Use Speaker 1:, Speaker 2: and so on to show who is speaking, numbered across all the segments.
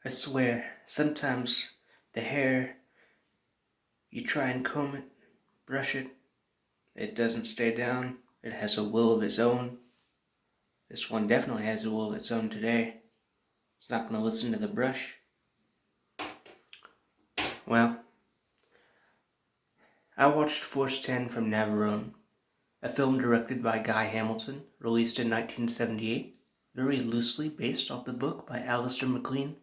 Speaker 1: I swear, sometimes the hair, you try and comb it, brush it, it doesn't stay down. It has a will of its own. This one definitely has a will of its own today. It's not going to listen to the brush. Well, I watched Force 10 from Navarone, a film directed by Guy Hamilton, released in 1978, very loosely based off the book by Alistair MacLean,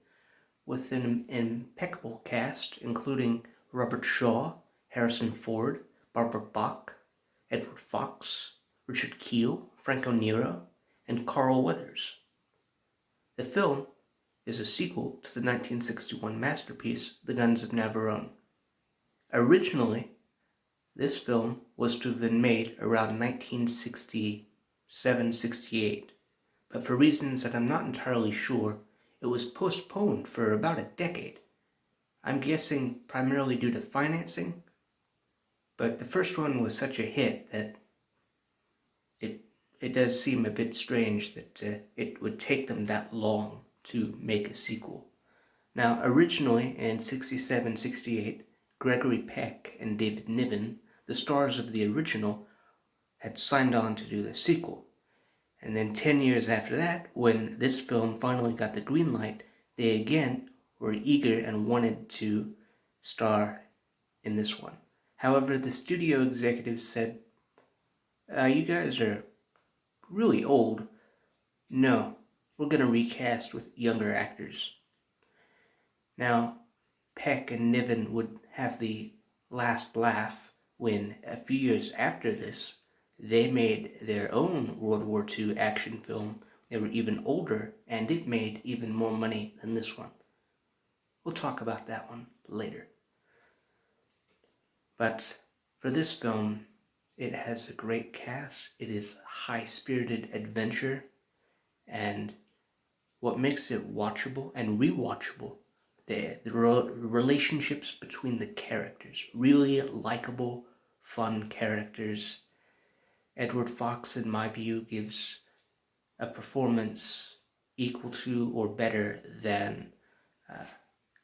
Speaker 1: with an impeccable cast including Robert Shaw, Harrison Ford, Barbara Bach, Edward Fox, Richard Kiel, Franco Nero, and Carl Weathers. The film is a sequel to the 1961 masterpiece The Guns of Navarone. Originally, this film was to have been made around 1967-68, but for reasons that I'm not entirely sure, it was postponed for about a decade. I'm guessing primarily due to financing, but the first one was such a hit that it does seem a bit strange that it would take them that long to make a sequel. Now, originally in 67-68, Gregory Peck and David Niven, the stars of the original, had signed on to do the sequel. And then 10 years after that, when this film finally got the green light, they again were eager and wanted to star in this one. However, the studio executives said, you guys are really old. No, we're going to recast with younger actors. Now, Peck and Niven would have the last laugh when, a few years after this, they made their own World War II action film. They were even older, and it made even more money than this one. We'll talk about that one later. But for this film, it has a great cast. It is high-spirited adventure, and what makes it watchable and rewatchable, the relationships between the characters, really likable, fun characters. Edward Fox, in my view, gives a performance equal to or better than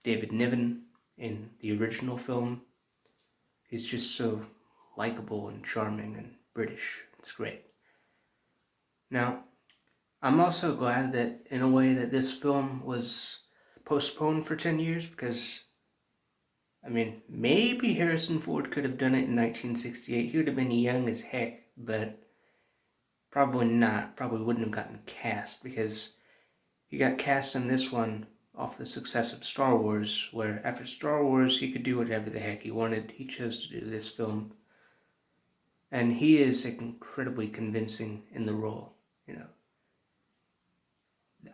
Speaker 1: David Niven in the original film. He's just so likable and charming and British. It's great. Now, I'm also glad that, in a way, that this film was postponed for 10 years because, maybe Harrison Ford could have done it in 1968. He would have been young as heck, but probably not. Probably wouldn't have gotten cast because he got cast in this one off the success of Star Wars, where after Star Wars he could do whatever the heck he wanted. He chose to do this film. And he is incredibly convincing in the role,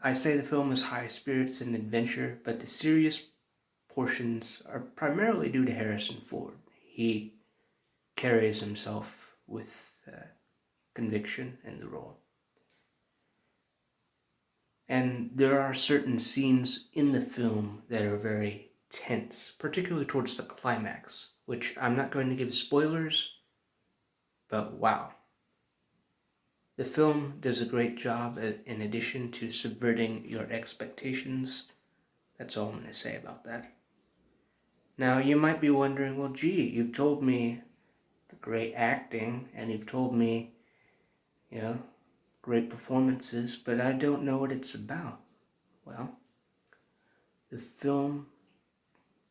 Speaker 1: I say the film is high spirits and adventure, but the serious portions are primarily due to Harrison Ford. He carries himself with conviction in the role. And there are certain scenes in the film that are very tense, particularly towards the climax, which I'm not going to give spoilers, but wow. The film does a great job in addition to subverting your expectations. That's all I'm going to say about that. Now, you might be wondering, well, gee, you've told me the great acting, and you've told me, great performances, but I don't know what it's about. Well, the film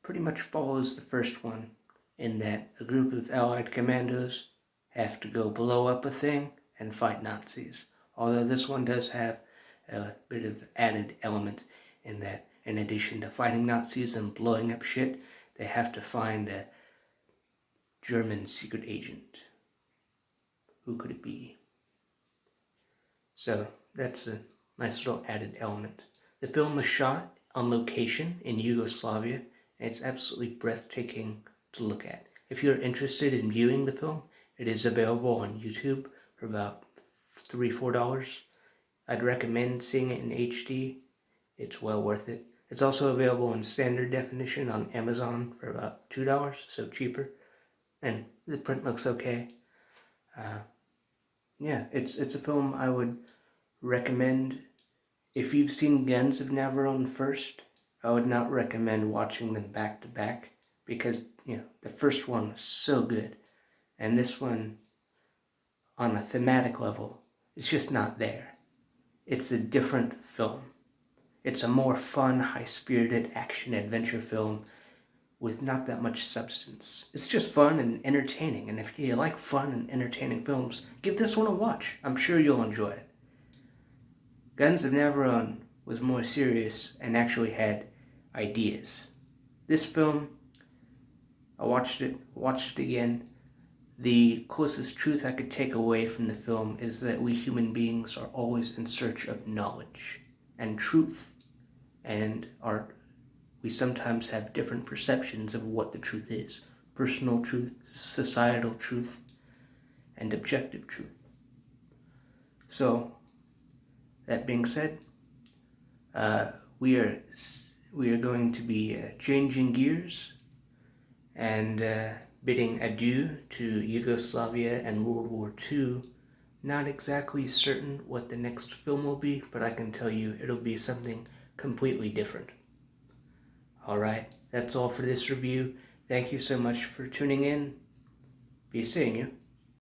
Speaker 1: pretty much follows the first one in that a group of Allied commandos have to go blow up a thing and fight Nazis. Although this one does have a bit of added element in that, in addition to fighting Nazis and blowing up shit, they have to find a German secret agent. Who could it be? So that's a nice little added element. The film was shot on location in Yugoslavia, and it's absolutely breathtaking to look at. If you're interested in viewing the film, it is available on YouTube for about $3-4. I'd recommend seeing it in HD. It's well worth it. It's also available in standard definition on Amazon for about $2, so cheaper. And the print looks okay. It's a film I would recommend. If you've seen Guns of Navarone first, I would not recommend watching them back to back because, the first one was so good, and this one, on a thematic level, is just not there. It's a different film. It's a more fun, high-spirited action-adventure film with not that much substance. It's just fun and entertaining, and if you like fun and entertaining films, give this one a watch. I'm sure you'll enjoy it. Guns of Navarone was more serious and actually had ideas. This film, I watched it again. The closest truth I could take away from the film is that we human beings are always in search of knowledge and truth, and we sometimes have different perceptions of what the truth is: personal truth, societal truth, and objective truth. So, that being said, we are going to be changing gears and bidding adieu to Yugoslavia and World War II. Not exactly certain what the next film will be, but I can tell you it'll be something completely different. Alright, that's all for this review. Thank you so much for tuning in. Be seeing you.